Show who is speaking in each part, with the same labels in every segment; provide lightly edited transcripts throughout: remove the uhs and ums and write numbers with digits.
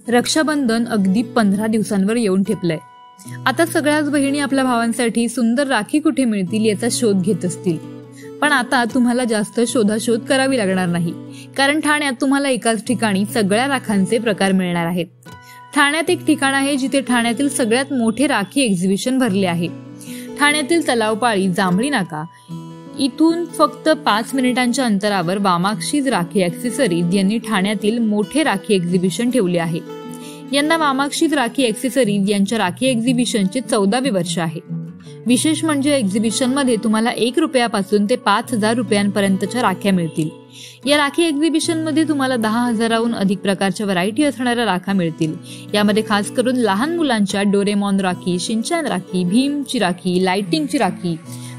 Speaker 1: रक्षाबंधन अगदी 15 दिवसांवर येऊन ठेपलंय। आता सगळ्याच बहिणी आपल्या भावांसाठी सुंदर राखी कुठे मिळतील याचा शोध घेत असतील, पण आता तुम्हाला जास्त शोधाशोध करावी लागणार नाही, कारण ठाण्यात तुम्हाला एकाच ठिकाणी सगळ्या राखांचे प्रकार मिळणार आहेत। ठाण्यात एक ठिकाण आहे जिथे ठाण्यातील सगळ्यात मोठे राखी एक्झिबिशन भरले आहे। ठाण्यातील तलावपाळी जांभळी नाका इथून फक्त 5 मिनिटांच्या अंतरावर वामाक्षीज राखी ॲक्सेसरीज यांनी ठाण्यातील मोठे राखी एक्झिबिशन ठेवले आहे। यंदा वामाक्षीज राखी ॲक्सेसरीज यांच्या राखी एक्झिबिशनचे 14वे वर्ष आहे। विशेष म्हणजे एक्झिबिशन मध्ये तुम्हाला 1 रुपयापासून ते 5,000 रुपयांपर्यंतच्या राख्या मिळतील। या राखी एक्झिबिशन मध्ये तुम्हाला 10,000हून अधिक प्रकारच्या व्हरायटी असणाऱ्या राख्या मिळतील। यामध्ये खास करून लहान मुलांच्या डोरेमॉन राखी, शिनचॅन राखी, भीमची राखी, लाइटिंगची राखी,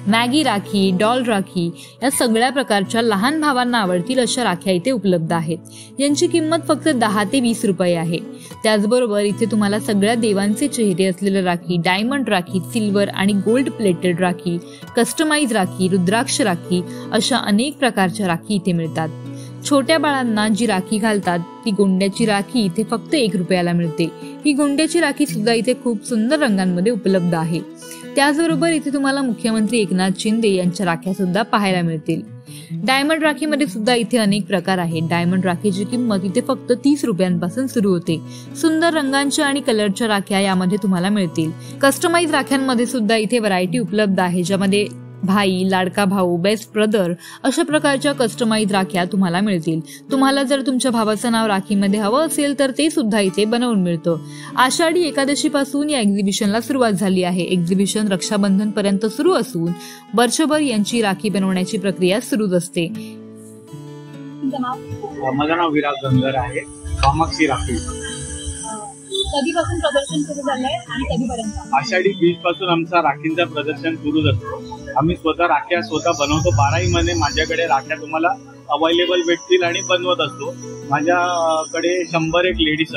Speaker 1: मॅगी राखी, डॉल राखी या सगळ्या प्रकारच्या लहान भावांना आवडतील अशा राख्या इथे उपलब्ध आहेत। यांची किंमत फक्त 10 ते 20 रुपये आहे। त्याचबरोबर इथे तुम्हाला सगळ्या देवांचे चेहरे असलेल्या राखी, डायमंड राखी, सिल्वर आणि gold plated rakhi, customize rakhi, rudraksha rakhi अशा अनेक प्रकारच्या राखी इथे मिळतात। छोट्या बाळांना जी राखी घालतात ती गोंड्याची राखी इथे फक्त 1 रुपयाला मिळते। ही गोंड्याची राखी सुद्धा इथे खूप सुंदर रंगांमध्ये उपलब्ध आहे। त्याचबरोबर इथे तुम्हाला मुख्यमंत्री एकनाथ शिंदे यांच्या राख्या सुद्धा पाहायला मिळतील। डायमंड राखीमध्ये सुद्धा इथे अनेक प्रकार आहेत। डायमंड राखीची किंमत इथे फक्त 30 रुपयांपासून सुरू होते। सुंदर रंगांच्या आणि कलरच्या राख्या यामध्ये तुम्हाला मिळतील। कस्टमाइज राख्यांमध्ये सुद्धा इथे व्हरायटी उपलब्ध आहे, ज्यामध्ये भाई, लाडका भाऊ, बेस्ट ब्रदर अशा प्रकारच्या कस्टमाइज राख्या तुम्हाला मिळतील। तुम्हाला जर तुमच्या भावाचं नाव राखीमध्ये हवं असेल तर ते सुद्धा इथे बनवून मिळतं। आषाढी एकादशी पासून या एक्झिबिशनला सुरुवात झाली आहे। एक्झिबिशन रक्षाबंधन पर्यंत सुरू असून वर्षभर यांची राखी बनवण्याची प्रक्रिया सुरूच असते।
Speaker 2: माझं नाव विराज गंगर आहे। वामाक्षी राखी
Speaker 3: कधीपासून प्रदर्शन सुरू झालंय आणि कधीपर्यंत?
Speaker 2: आषाढी 20 पासून आमचा राखींचा प्रदर्शन सुरूच असतो। आम्ही स्वतः राख्या बनवतो। 12 महिने माझ्याकडे राख्या तुम्हाला अवेलेबल भेटतील आणि बनवत असतो। माझ्याकडे 100 लेडीज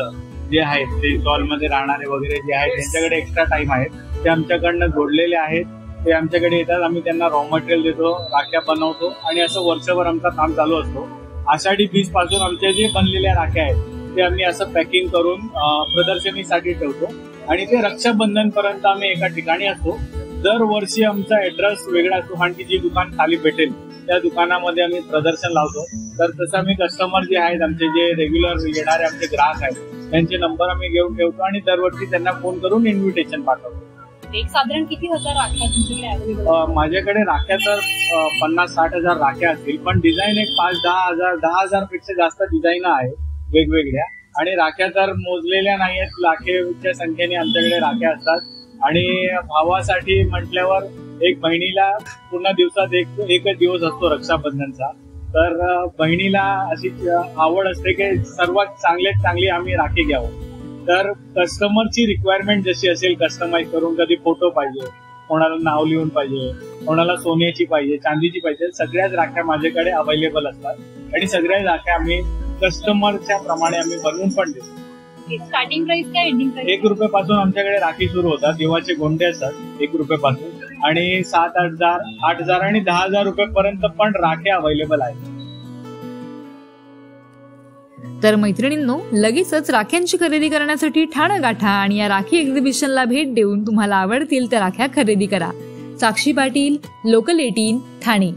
Speaker 2: जे आहेत ते स्टॉलमध्ये राहणारे वगैरे जे आहेत त्यांच्याकडे एक्स्ट्रा टाइम आहेत, ते आमच्याकडनं जोडलेले आहेत। ते आमच्याकडे येतात, आम्ही त्यांना रॉ मटेरियल देतो, राख्या बनवतो आणि असं वर्षभर आमचं काम चालू असतो। आषाढी 20 पासून आमच्या जे बनलेल्या राख्या आहेत ते आम्ही असं पॅकिंग करून प्रदर्शनीसाठी ठेवतो आणि ते रक्षाबंधन पर्यंत आम्ही एका ठिकाणी असतो। दरवर्षी आमचा ऍड्रेस वेगळा असतो, कारण की जी दुकान खाली भेटेल त्या दुकानामध्ये आम्ही प्रदर्शन लावतो। तर तसं आम्ही कस्टमर जे आहेत, आमचे जे रेग्युलर येणारे आमचे ग्राहक आहेत त्यांचे नंबर आम्ही घेऊन ठेवतो आणि दरवर्षी त्यांना फोन करून इन्व्हिटेशन पाठवतो।
Speaker 3: एक साधारण किती हजार राख्या तुमच्याकडे अवेलेबल?
Speaker 2: माझ्याकडे राख्या तर 50-60 हजार राख्या असतील, पण डिझाईन एक 5-10 पेक्षा जास्त डिझाईन आहे वेगवेगळ्या, आणि राख्या तर मोजलेल्या नाही आहेत, लाखेच्या संख्येने आमच्याकडे राख्या असतात। आणि भावासाठी म्हटल्यावर एक बहिणीला पूर्ण दिवसात एकच दिवस असतो रक्षाबंधनचा, तर बहिणीला अशी आवड असते की सर्वात चांगल्यात चांगली आम्ही राखी घ्यावं। तर कस्टमरची रिक्वायरमेंट जशी असेल, कस्टमाइज करून, कधी फोटो पाहिजे, कोणाला नाव लिहून पाहिजे, कोणाला सोन्याची पाहिजे, चांदीची पाहिजे, सगळ्याच राख्या माझ्याकडे अवेलेबल असतात आणि सगळ्या राख्या आम्ही कस्टमरच्या प्रमाणे आम्ही बनवून पण देतो।
Speaker 3: स्टार्टिंग प्राइस काय, एंडिंग प्राइस?
Speaker 2: 1 रुपयापासून आमच्याकडे राखी सुरू होतात। देवाचे गोंडे असतात 1 रुपयापासून आणि 7,000, 8,000 आणि 10,000 रुपयापर्यंत पण राख्या अवेलेबल आहेत।
Speaker 1: तर मैत्रिणींनो, लगेचच राख्यांची खरेदी करण्यासाठी ठाणा गाठा आणि या राखी एक्झिबिशनला भेट देऊन तुम्हाला आवडतील त्या राख्या खरेदी करा। साक्षी पाटील, लोकल 18, ठाणे।